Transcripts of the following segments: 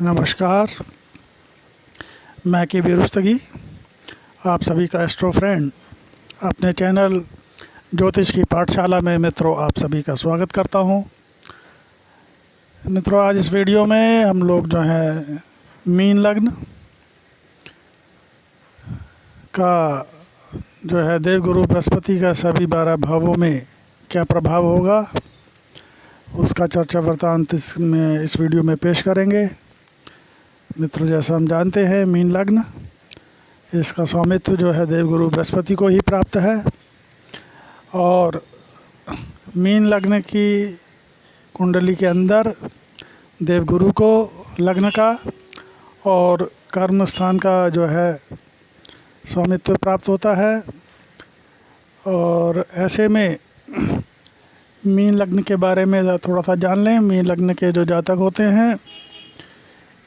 नमस्कार, मैं के बेरुस्तगी आप सभी का एस्ट्रो फ्रेंड अपने चैनल ज्योतिष की पाठशाला में मित्रों आप सभी का स्वागत करता हूं। मित्रों, आज इस वीडियो में हम लोग जो है मीन लग्न का जो है देवगुरु बृहस्पति का सभी 12 भावों में क्या प्रभाव होगा उसका चर्चा वृत्तांत इस वीडियो में पेश करेंगे। मित्रों, जैसा हम जानते हैं मीन लग्न इसका स्वामित्व जो है देवगुरु बृहस्पति को ही प्राप्त है और मीन लग्न की कुंडली के अंदर देवगुरु को लग्न का और कर्म स्थान का जो है स्वामित्व प्राप्त होता है। और ऐसे में मीन लग्न के बारे में थोड़ा सा जान लें। मीन लग्न के जो जातक होते हैं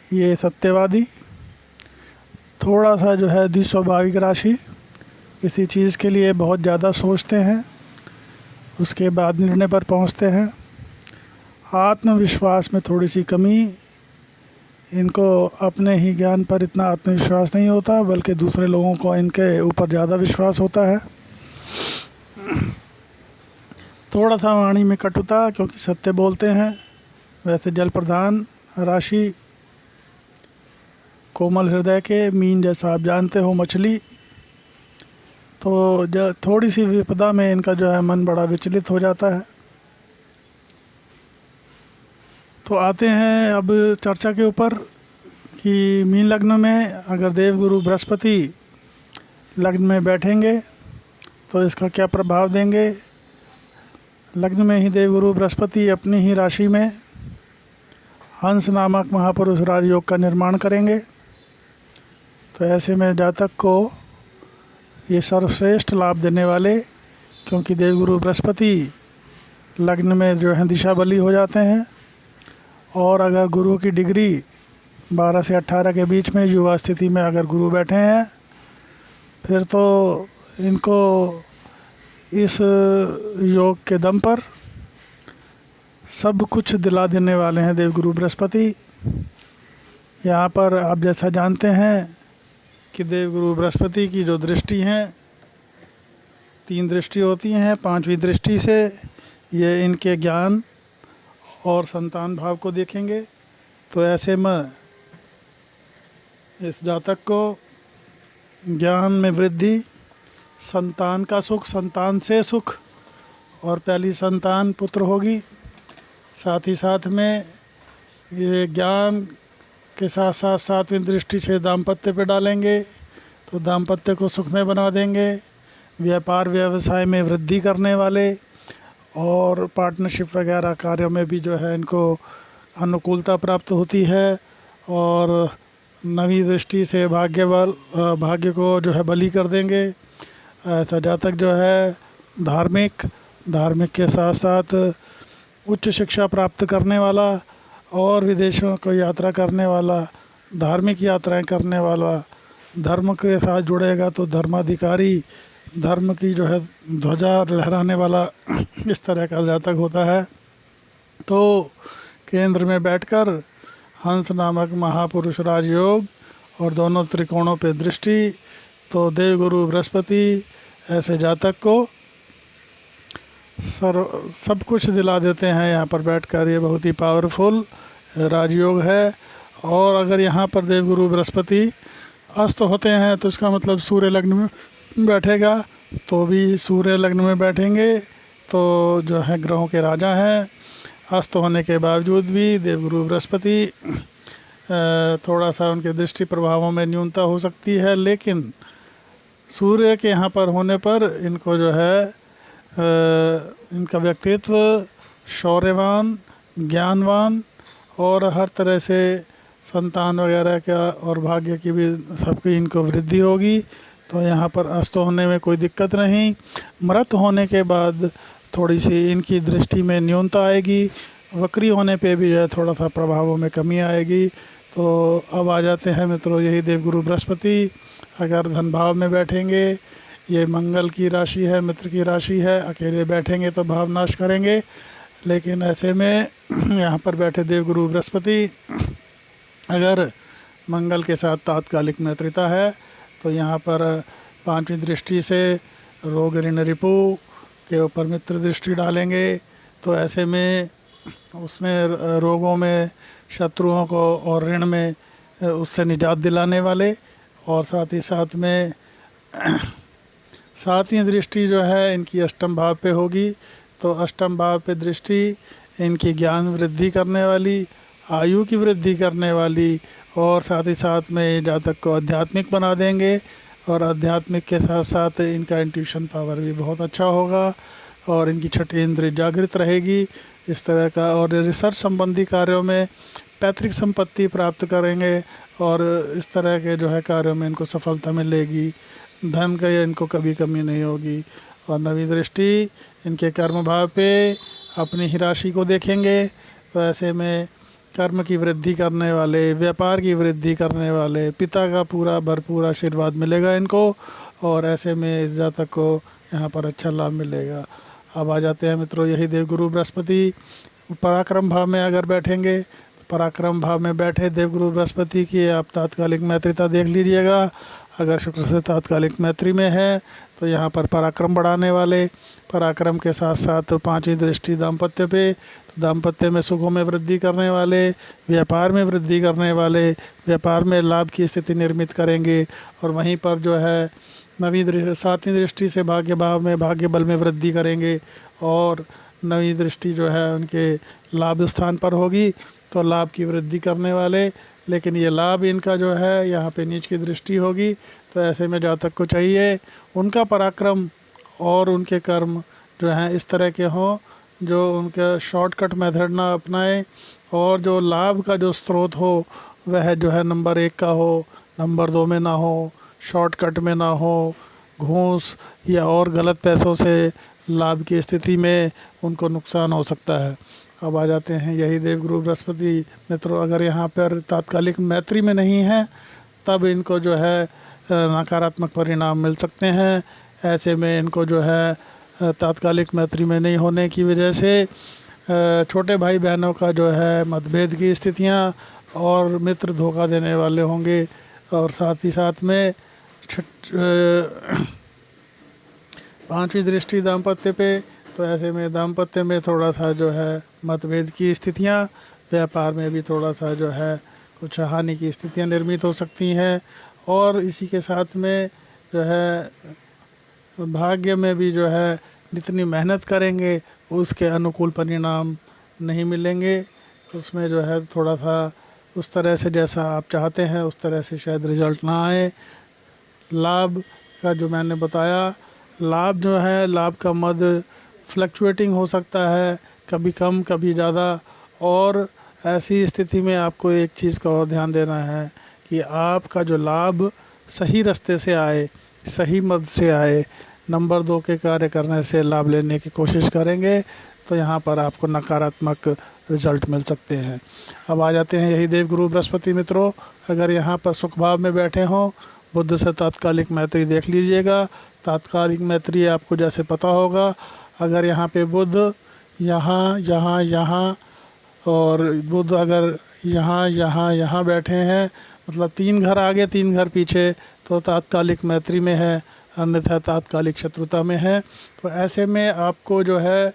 ये सत्यवादी, थोड़ा सा जो है द्विस्वाभाविक राशि, किसी चीज़ के लिए बहुत ज़्यादा सोचते हैं, उसके बाद निर्णय पर पहुंचते हैं। आत्मविश्वास में थोड़ी सी कमी, इनको अपने ही ज्ञान पर इतना आत्मविश्वास नहीं होता बल्कि दूसरे लोगों को इनके ऊपर ज़्यादा विश्वास होता है। थोड़ा सा वाणी में कटुता, क्योंकि सत्य बोलते हैं। वैसे जल प्रधान राशि, कोमल हृदय के, मीन जैसा आप जानते हो मछली, तो थोड़ी सी विपदा में इनका जो है मन बड़ा विचलित हो जाता है। तो आते हैं अब चर्चा के ऊपर कि मीन लग्न में अगर देवगुरु बृहस्पति लग्न में बैठेंगे तो इसका क्या प्रभाव देंगे। लग्न में ही देवगुरु बृहस्पति अपनी ही राशि में हंस नामक महापुरुष राजयोग का निर्माण करेंगे। तो ऐसे में जातक को ये सर्वश्रेष्ठ लाभ देने वाले, क्योंकि देवगुरु बृहस्पति लग्न में जो है दिशा बली हो जाते हैं। और अगर गुरु की डिग्री 12 से 18 के बीच में युवा स्थिति में अगर गुरु बैठे हैं फिर तो इनको इस योग के दम पर सब कुछ दिला देने वाले हैं देवगुरु बृहस्पति। यहाँ पर आप जैसा जानते हैं कि देवगुरु बृहस्पति की जो दृष्टि हैं, 3 दृष्टि होती हैं। 5वीं दृष्टि से ये इनके ज्ञान और संतान भाव को देखेंगे। तो ऐसे में इस जातक को ज्ञान में वृद्धि, संतान का सुख, संतान से सुख, और पहली संतान पुत्र होगी। साथ ही साथ में ये ज्ञान के साथ साथ 7वीं दृष्टि से दाम्पत्य पे डालेंगे तो दाम्पत्य को सुख में बना देंगे। व्यापार व्यवसाय में वृद्धि करने वाले और पार्टनरशिप वगैरह कार्यों में भी जो है इनको अनुकूलता प्राप्त होती है। और 9वीं दृष्टि से भाग्य को जो है बली कर देंगे। ऐसा जातक जो है धार्मिक के साथ साथ उच्च शिक्षा प्राप्त करने वाला और विदेशों को यात्रा करने वाला, धार्मिक यात्राएं करने वाला, धर्म के साथ जुड़ेगा तो धर्माधिकारी, धर्म की जो है ध्वजा लहराने वाला इस तरह का जातक होता है। तो केंद्र में बैठकर हंस नामक महापुरुष राजयोग और दोनों त्रिकोणों पे दृष्टि, तो देवगुरु बृहस्पति ऐसे जातक को सब कुछ दिला देते हैं। यहाँ पर बैठकर ये बहुत ही पावरफुल राजयोग है। और अगर यहाँ पर देवगुरु बृहस्पति अस्त होते हैं तो इसका मतलब सूर्य लग्न में बैठेगा, तो भी सूर्य लग्न में बैठेंगे तो जो है ग्रहों के राजा हैं। अस्त होने के बावजूद भी देवगुरु बृहस्पति थोड़ा सा उनके दृष्टि प्रभावों में न्यूनता हो सकती है, लेकिन सूर्य के यहाँ पर होने पर इनको जो है इनका व्यक्तित्व शौर्यवान, ज्ञानवान और हर तरह से संतान वगैरह का और भाग्य की भी सबकी इनको वृद्धि होगी। तो यहाँ पर अस्त होने में कोई दिक्कत नहीं। मृत होने के बाद थोड़ी सी इनकी दृष्टि में न्यूनता आएगी। वक्री होने पे भी जो है थोड़ा सा प्रभावों में कमी आएगी। तो अब आ जाते हैं मित्रों, यही देवगुरु बृहस्पति अगर धन भाव में बैठेंगे, ये मंगल की राशि है, मित्र की राशि है, अकेले बैठेंगे तो भाव नाश करेंगे। लेकिन ऐसे में यहाँ पर बैठे देवगुरु बृहस्पति अगर मंगल के साथ तात्कालिक मैत्रिता है तो यहाँ पर पांचवी दृष्टि से रोग ऋण रिपु के ऊपर मित्र दृष्टि डालेंगे, तो ऐसे में उसमें रोगों में शत्रुओं को और ऋण में उससे निजात दिलाने वाले, और साथ ही साथ में सातवीं दृष्टि जो है इनकी अष्टम भाव पे होगी, तो अष्टम भाव पे दृष्टि इनकी ज्ञान वृद्धि करने वाली, आयु की वृद्धि करने वाली, और साथ ही साथ में जातक को आध्यात्मिक बना देंगे, और आध्यात्मिक के साथ साथ इनका इंट्यूशन पावर भी बहुत अच्छा होगा और इनकी छठी इंद्रिय जागृत रहेगी इस तरह का। और रिसर्च संबंधी कार्यों में पैतृक संपत्ति प्राप्त करेंगे और इस तरह के जो है कार्यों में इनको सफलता मिलेगी, धन का इनको कभी कमी नहीं होगी। और नवी दृष्टि इनके कर्म भाव पे अपनी ही राशि को देखेंगे, तो ऐसे में कर्म की वृद्धि करने वाले, व्यापार की वृद्धि करने वाले पिता का पूरा भरपूर आशीर्वाद मिलेगा इनको, और ऐसे में इस जातक को यहाँ पर अच्छा लाभ मिलेगा। अब आ जाते हैं मित्रों, यही देवगुरु बृहस्पति पराक्रम भाव में अगर बैठेंगे, तो पराक्रम भाव में बैठे देवगुरु बृहस्पति की आप तात्कालिक मैत्रिता देख लीजिएगा। अगर शुक्र से तात्कालिक मैत्री में है तो यहाँ पर पराक्रम बढ़ाने वाले, पराक्रम के साथ साथ पांचवी दृष्टि दाम्पत्य पे, तो दाम्पत्य में सुखों में वृद्धि करने वाले, व्यापार में वृद्धि करने वाले, व्यापार में लाभ की स्थिति निर्मित करेंगे। और वहीं पर जो है सातवीं दृष्टि से भाग्य भाव में, भाग्य बल में वृद्धि करेंगे, और नवी दृष्टि जो है उनके लाभ स्थान पर होगी, तो लाभ की वृद्धि करने वाले। लेकिन ये लाभ इनका जो है यहाँ पे नीच की दृष्टि होगी, तो ऐसे में जातक को चाहिए उनका पराक्रम और उनके कर्म जो हैं इस तरह के हों जो उनका शॉर्टकट मेथड ना अपनाएं, और जो लाभ का जो स्रोत हो वह जो है नंबर 1 का हो, नंबर 2 में ना हो, शॉर्टकट में ना हो, घूस या और गलत पैसों से लाभ की स्थिति में उनको नुकसान हो सकता है। अब आ जाते हैं यही देवगुरु बृहस्पति मित्रों, अगर यहाँ पर तात्कालिक मैत्री में नहीं है तब इनको जो है नकारात्मक परिणाम मिल सकते हैं। ऐसे में इनको जो है तात्कालिक मैत्री में नहीं होने की वजह से छोटे भाई बहनों का जो है मतभेद की स्थितियाँ और मित्र धोखा देने वाले होंगे, और साथ ही साथ में पांचवी दृष्टि दाम्पत्य पे, तो ऐसे में दाम्पत्य में थोड़ा सा जो है मतभेद की स्थितियाँ, व्यापार में भी थोड़ा सा जो है कुछ हानि की स्थितियाँ निर्मित हो सकती हैं, और इसी के साथ में जो है भाग्य में भी जो है जितनी मेहनत करेंगे उसके अनुकूल परिणाम नहीं मिलेंगे, उसमें जो है थोड़ा सा उस तरह से जैसा आप चाहते हैं उस तरह से शायद रिज़ल्ट ना आए। लाभ का जो मैंने बताया, लाभ जो है लाभ का मद फ्लक्चुएटिंग हो सकता है, कभी कम कभी ज़्यादा, और ऐसी स्थिति में आपको एक चीज़ का और ध्यान देना है कि आपका जो लाभ सही रास्ते से आए, सही मद से आए। नंबर 2 के कार्य करने से लाभ लेने की कोशिश करेंगे तो यहाँ पर आपको नकारात्मक रिजल्ट मिल सकते हैं। अब आ जाते हैं यही देवगुरु बृहस्पति मित्रों, अगर यहाँ पर सुख भाव में बैठे हों, बुध से तात्कालिक मैत्री देख लीजिएगा। तात्कालिक मैत्री आपको जैसे पता होगा, अगर यहाँ पे बुध यहाँ यहाँ यहाँ और बुध अगर यहाँ यहाँ यहाँ बैठे हैं, मतलब 3 घर आगे 3 घर पीछे, तो तात्कालिक मैत्री में है, अन्यथा तात्कालिक शत्रुता में है। तो ऐसे में आपको जो है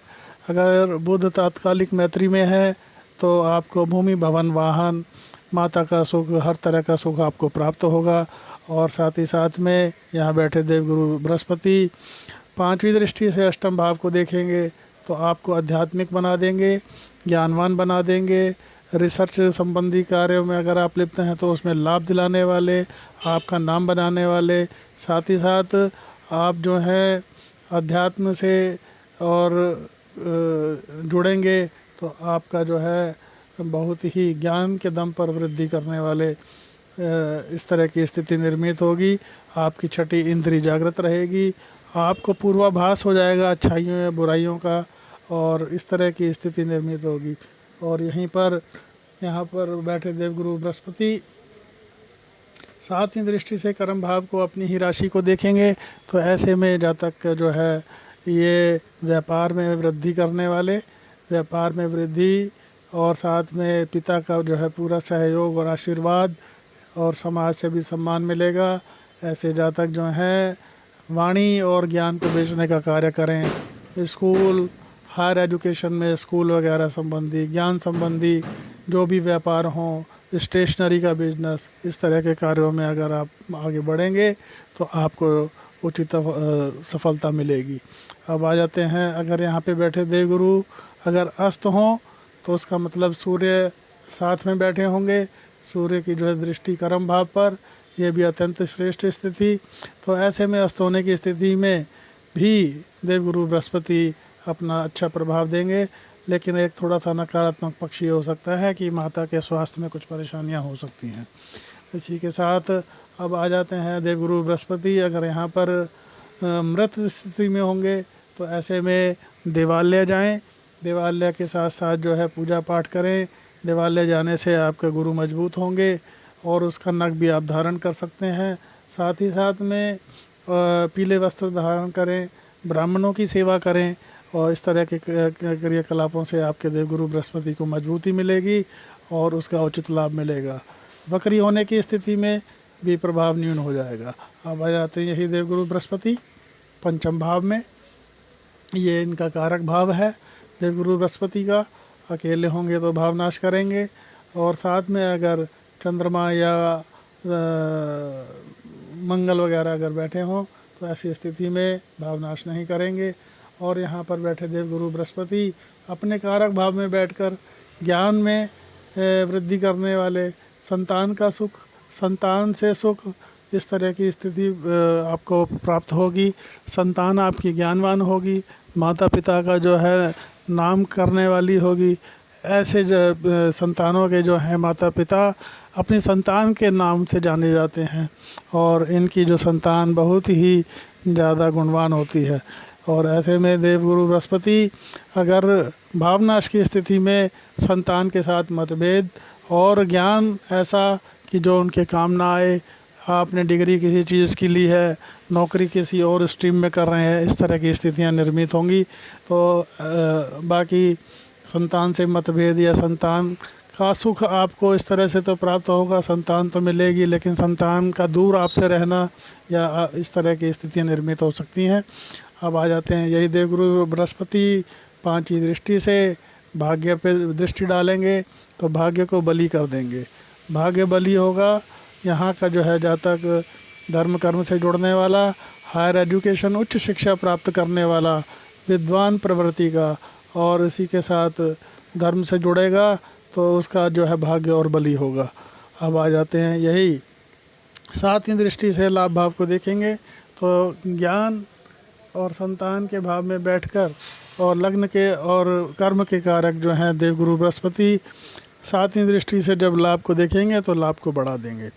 अगर बुध तात्कालिक मैत्री में है तो आपको भूमि भवन वाहन माता का सुख, हर तरह का सुख आपको प्राप्त होगा। और साथ ही साथ में यहाँ बैठे देवगुरु बृहस्पति पांचवी दृष्टि से अष्टम भाव को देखेंगे तो आपको आध्यात्मिक बना देंगे, ज्ञानवान बना देंगे। रिसर्च संबंधी कार्यों में अगर आप लिप्त हैं तो उसमें लाभ दिलाने वाले, आपका नाम बनाने वाले, साथ ही साथ आप जो है अध्यात्म से और जुड़ेंगे तो आपका जो है बहुत ही ज्ञान के दम पर वृद्धि करने वाले इस तरह की स्थिति निर्मित होगी। आपकी छठी इंद्री जागृत रहेगी, आपको पूर्वाभास हो जाएगा अच्छाइयों या बुराइयों का, और इस तरह की स्थिति निर्मित होगी। और यहाँ पर बैठे देवगुरु बृहस्पति सातवीं दृष्टि से कर्म भाव को अपनी ही राशि को देखेंगे, तो ऐसे में जातक जो है ये व्यापार में वृद्धि करने वाले, व्यापार में वृद्धि और साथ में पिता का जो है पूरा सहयोग और आशीर्वाद, और समाज से भी सम्मान मिलेगा। ऐसे जातक जो हैं वाणी और ज्ञान को बेचने का कार्य करें। स्कूल, हायर एजुकेशन में स्कूल वगैरह संबंधी, ज्ञान संबंधी जो भी व्यापार हों, स्टेशनरी का बिजनेस, इस तरह के कार्यों में अगर आप आगे बढ़ेंगे तो आपको उचित सफलता मिलेगी। अब आ जाते हैं, अगर यहाँ पे बैठे देवगुरु अगर अस्त हों तो उसका मतलब सूर्य साथ में बैठे होंगे, सूर्य की जो है दृष्टि कर्म भाव पर, यह भी अत्यंत श्रेष्ठ स्थिति। तो ऐसे में अस्त होने की स्थिति में भी देवगुरु बृहस्पति अपना अच्छा प्रभाव देंगे, लेकिन एक थोड़ा सा नकारात्मक पक्ष ये हो सकता है कि माता के स्वास्थ्य में कुछ परेशानियां हो सकती हैं। इसी के साथ अब आ जाते हैं देवगुरु बृहस्पति अगर यहाँ पर मृत स्थिति में होंगे तो ऐसे में देवालय जाएं, देवालय के साथ साथ जो है पूजा पाठ करें। देवालय जाने से आपके गुरु मजबूत होंगे और उसका नग भी आप धारण कर सकते हैं। साथ ही साथ में पीले वस्त्र धारण करें, ब्राह्मणों की सेवा करें, और इस तरह के क्रियाकलापों से आपके देवगुरु बृहस्पति को मजबूती मिलेगी और उसका उचित लाभ मिलेगा। वक्री होने की स्थिति में भी प्रभाव न्यून हो जाएगा। अब आ जाते हैं यही देवगुरु बृहस्पति पंचम भाव में, ये इनका कारक भाव है देवगुरु बृहस्पति का। अकेले होंगे तो भावनाश करेंगे, और साथ में अगर चंद्रमा या मंगल वगैरह अगर बैठे हों तो ऐसी स्थिति में भावनाश नहीं करेंगे। और यहाँ पर बैठे देवगुरु बृहस्पति अपने कारक भाव में बैठकर ज्ञान में वृद्धि करने वाले, संतान का सुख, संतान से सुख, इस तरह की स्थिति आपको प्राप्त होगी। संतान आपकी ज्ञानवान होगी, माता पिता का जो है नाम करने वाली होगी। ऐसे जो संतानों के जो हैं माता पिता अपनी संतान के नाम से जाने जाते हैं, और इनकी जो संतान बहुत ही ज़्यादा गुणवान होती है। और ऐसे में देवगुरु बृहस्पति अगर भावनाश की स्थिति में संतान के साथ मतभेद और ज्ञान ऐसा कि जो उनके काम ना आए, आपने डिग्री किसी चीज़ की ली है, नौकरी किसी और स्ट्रीम में कर रहे हैं, इस तरह की स्थितियां निर्मित होंगी। तो बाकी संतान से मतभेद या संतान का सुख आपको इस तरह से तो प्राप्त होगा, संतान तो मिलेगी, लेकिन संतान का दूर आपसे रहना या इस तरह की स्थितियां निर्मित हो सकती हैं। अब आ जाते हैं यही देवगुरु बृहस्पति पांचवी दृष्टि से भाग्य पे दृष्टि डालेंगे तो भाग्य को बली कर देंगे। भाग्य बली होगा यहाँ का जो है जातक धर्म कर्म से जुड़ने वाला, हायर एजुकेशन उच्च शिक्षा प्राप्त करने वाला, विद्वान प्रवृत्ति का, और इसी के साथ धर्म से जुड़ेगा तो उसका जो है भाग्य और बली होगा। अब आ जाते हैं यही सातवीं दृष्टि से लाभ भाव को देखेंगे तो ज्ञान और संतान के भाव में बैठकर और लग्न के और कर्म के कारक जो हैं देवगुरु बृहस्पति सातवीं दृष्टि से जब लाभ को देखेंगे तो लाभ को बढ़ा देंगे।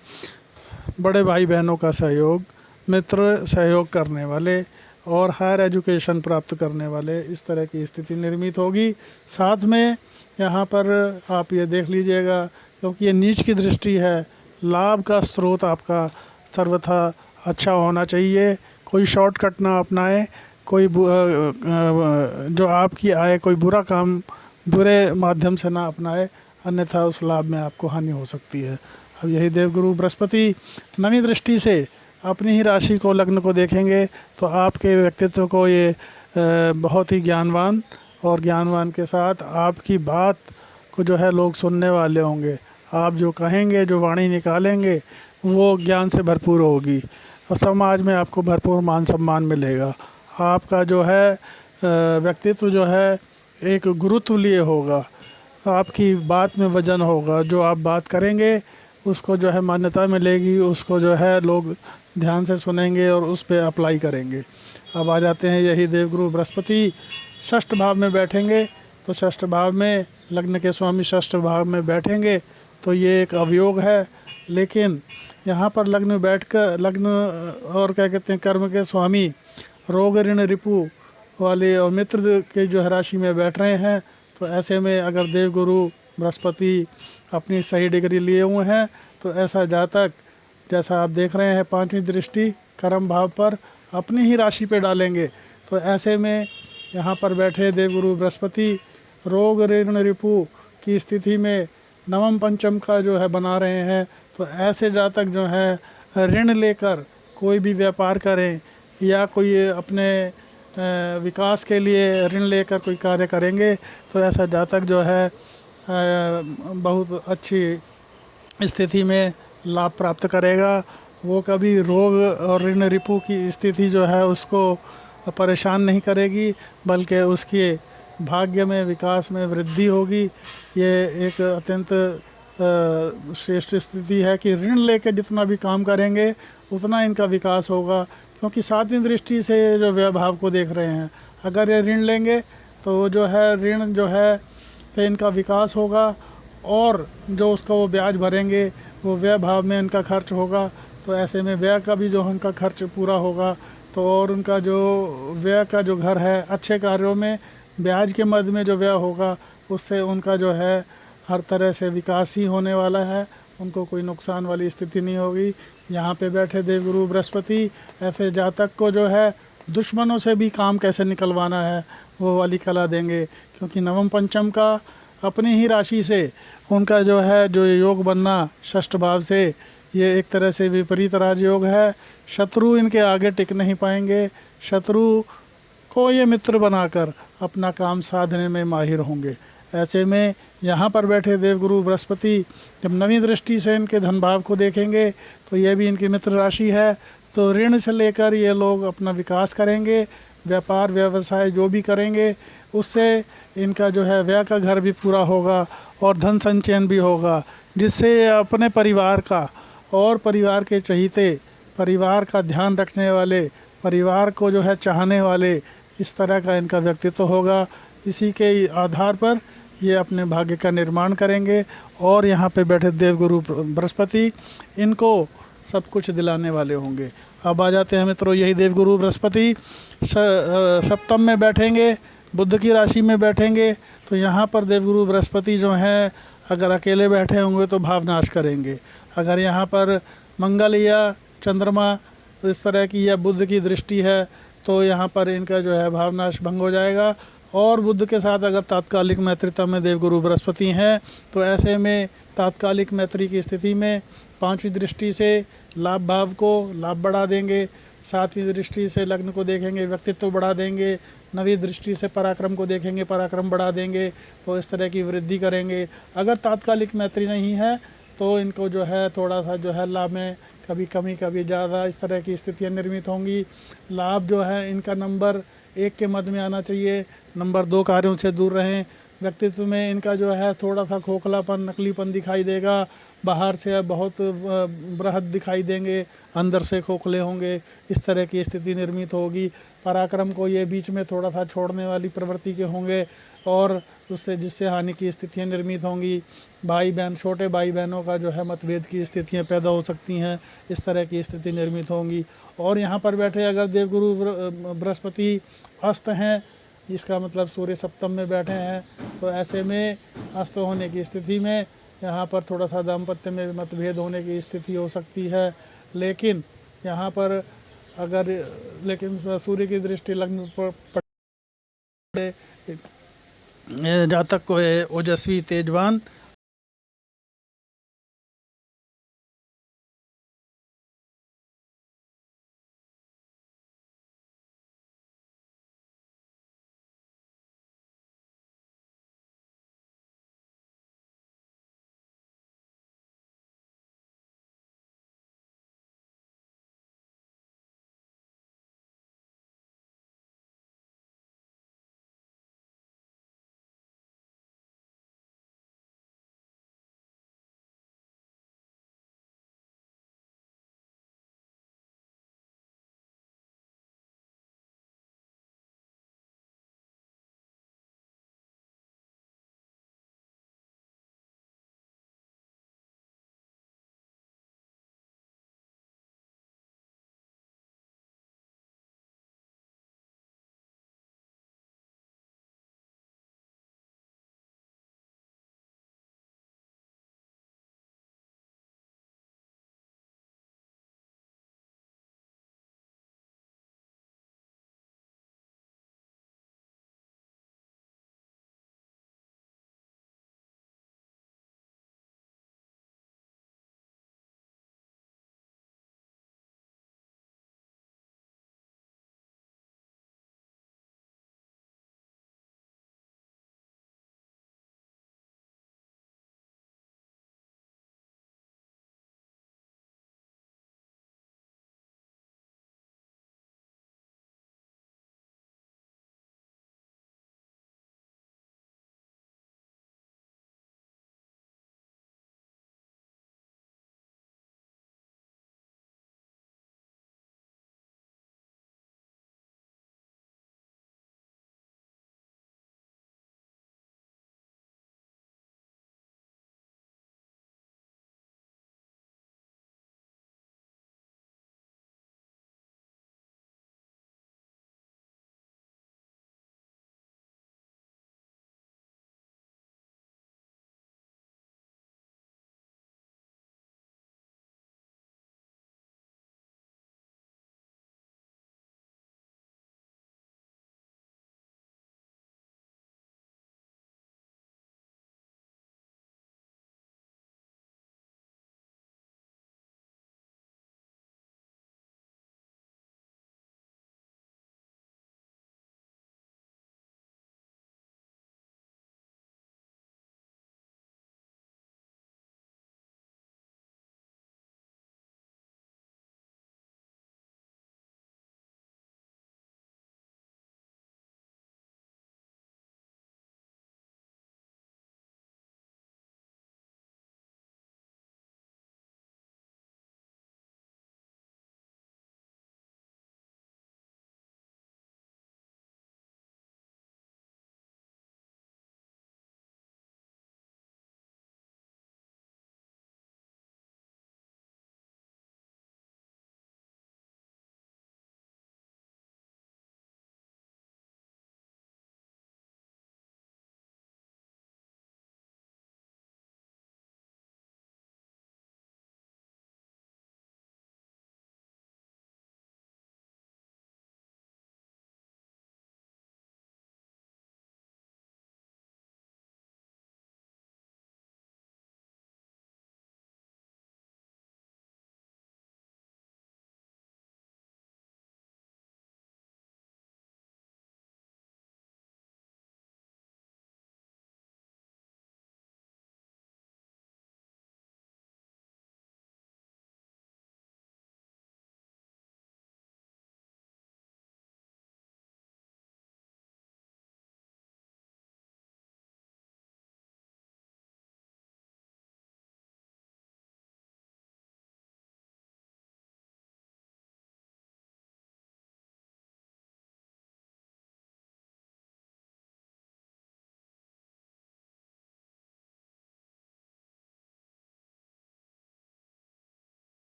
बड़े भाई बहनों का सहयोग, मित्र सहयोग करने वाले और हायर एजुकेशन प्राप्त करने वाले, इस तरह की स्थिति निर्मित होगी। साथ में यहाँ पर आप ये देख लीजिएगा, क्योंकि ये नीच की दृष्टि है, लाभ का स्रोत आपका सर्वथा अच्छा होना चाहिए। कोई शॉर्टकट ना अपनाए, कोई जो आपकी आय कोई बुरा काम बुरे माध्यम से ना अपनाए, अन्यथा उस लाभ में आपको हानि हो सकती है। अब यही देवगुरु बृहस्पति नवीं दृष्टि से अपनी ही राशि को, लग्न को देखेंगे तो आपके व्यक्तित्व को ये बहुत ही ज्ञानवान, और ज्ञानवान के साथ आपकी बात को जो है लोग सुनने वाले होंगे। आप जो कहेंगे, जो वाणी निकालेंगे वो ज्ञान से भरपूर होगी और समाज में आपको भरपूर मान सम्मान मिलेगा। आपका जो है व्यक्तित्व जो है एक गुरुत्व लिए होगा, आपकी बात में वजन होगा। जो आप बात करेंगे उसको जो है मान्यता मिलेगी, उसको जो है लोग ध्यान से सुनेंगे और उस पर अप्लाई करेंगे। अब आ जाते हैं यही देवगुरु बृहस्पति षष्ठ भाव में बैठेंगे तो षष्ठ भाव में लग्न के स्वामी षष्ठ भाव में बैठेंगे तो ये एक अवयोग है। लेकिन यहाँ पर लग्न बैठकर, लग्न और क्या कहते हैं कर्म के स्वामी रोग ऋण रिपु वाले और मित्र के जो है राशि में बैठ रहे हैं, तो ऐसे में अगर देवगुरु बृहस्पति अपनी सही डिग्री लिए हुए हैं तो ऐसा जातक, जैसा आप देख रहे हैं पांचवी दृष्टि कर्म भाव पर अपनी ही राशि पे डालेंगे, तो ऐसे में यहाँ पर बैठे देवगुरु बृहस्पति रोग ऋण रिपु की स्थिति में नवम पंचम का जो है बना रहे हैं, तो ऐसे जातक जो है ऋण लेकर कोई भी व्यापार करें या कोई अपने विकास के लिए ऋण लेकर कोई कार्य करेंगे, तो ऐसा जातक जो है बहुत अच्छी स्थिति में लाभ प्राप्त करेगा। वो कभी रोग और ऋण रिपु की स्थिति जो है उसको परेशान नहीं करेगी, बल्कि उसके भाग्य में विकास में वृद्धि होगी। ये एक अत्यंत श्रेष्ठ स्थिति है कि ऋण लेकर जितना भी काम करेंगे उतना इनका विकास होगा, क्योंकि सातवीं दृष्टि से जो व्यय भाव को देख रहे हैं। अगर ये ऋण लेंगे तो जो है ऋण जो है तो इनका विकास होगा, और जो उसका वो ब्याज भरेंगे वो व्यय भाव में इनका खर्च होगा, तो ऐसे में व्यय का भी जो उनका खर्च पूरा होगा, तो और उनका जो व्यय का जो घर है अच्छे कार्यों में ब्याज के मद में जो व्यय होगा उससे उनका जो है हर तरह से विकास ही होने वाला है, उनको कोई नुकसान वाली स्थिति नहीं होगी। यहाँ पे बैठे देवगुरु बृहस्पति ऐसे जातक को जो है दुश्मनों से भी काम कैसे निकलवाना है वो वाली कला देंगे, क्योंकि नवम पंचम का अपनी ही राशि से उनका जो है जो योग बनना षष्ठ भाव से, ये एक तरह से विपरीत राजयोग है। शत्रु इनके आगे टिक नहीं पाएंगे, शत्रु को ये मित्र बनाकर अपना काम साधने में माहिर होंगे। ऐसे में यहाँ पर बैठे देवगुरु बृहस्पति जब नवीं दृष्टि से इनके धन भाव को देखेंगे तो ये भी इनकी मित्र राशि है, तो ऋण से लेकर ये लोग अपना विकास करेंगे, व्यापार व्यवसाय जो भी करेंगे उससे इनका जो है व्यय का घर भी पूरा होगा और धन संचयन भी होगा, जिससे अपने परिवार का और परिवार के चहीते, परिवार का ध्यान रखने वाले, परिवार को जो है चाहने वाले, इस तरह का इनका व्यक्तित्व होगा। इसी के आधार पर ये अपने भाग्य का निर्माण करेंगे, और यहाँ पे बैठे देवगुरु बृहस्पति इनको सब कुछ दिलाने वाले होंगे। अब आ जाते हैं मित्रों, यही देवगुरु बृहस्पति सप्तम में बैठेंगे, बुध की राशि में बैठेंगे, तो यहाँ पर देवगुरु बृहस्पति जो हैं अगर अकेले बैठे होंगे तो भावनाश करेंगे। अगर यहाँ पर मंगल या चंद्रमा इस तरह की या बुध की दृष्टि है तो यहाँ पर इनका जो है भावनाश भंग हो जाएगा। और बुध के साथ अगर तात्कालिक मैत्रिता में देवगुरु बृहस्पति हैं तो ऐसे में तात्कालिक मैत्री की स्थिति में पांचवी दृष्टि से लाभ भाव को लाभ बढ़ा देंगे, सातवीं दृष्टि से लग्न को देखेंगे व्यक्तित्व बढ़ा देंगे, नवीं दृष्टि से पराक्रम को देखेंगे पराक्रम बढ़ा देंगे, तो इस तरह की वृद्धि करेंगे। अगर तात्कालिक मैत्री नहीं है तो इनको जो है थोड़ा सा जो है लाभ में कभी कमी कभी ज़्यादा इस तरह की स्थितियाँ निर्मित होंगी। लाभ जो है इनका नंबर 1 के मध्य में आना चाहिए, नंबर 2 कार्यों से दूर रहें। व्यक्तित्व में इनका जो है थोड़ा सा खोखलापन नकलीपन दिखाई देगा, बाहर से बहुत बृहद दिखाई देंगे, अंदर से खोखले होंगे, इस तरह की स्थिति निर्मित होगी। पराक्रम को ये बीच में थोड़ा सा छोड़ने वाली प्रवृत्ति के होंगे और उससे जिससे हानि की स्थितियाँ निर्मित होंगी। भाई बहन, छोटे भाई बहनों का जो है मतभेद की स्थितियाँ पैदा हो सकती हैं, इस तरह की स्थिति निर्मित होंगी। और यहाँ पर बैठे अगर देवगुरु बृहस्पति अस्त हैं, इसका मतलब सूर्य सप्तम में बैठे हैं, तो ऐसे में अस्त होने की स्थिति में यहाँ पर थोड़ा सा दाम्पत्य में मतभेद होने की स्थिति हो सकती है। लेकिन यहाँ पर अगर सूर्य की दृष्टि लग्न पर जातक को ओजस्वी तेजवान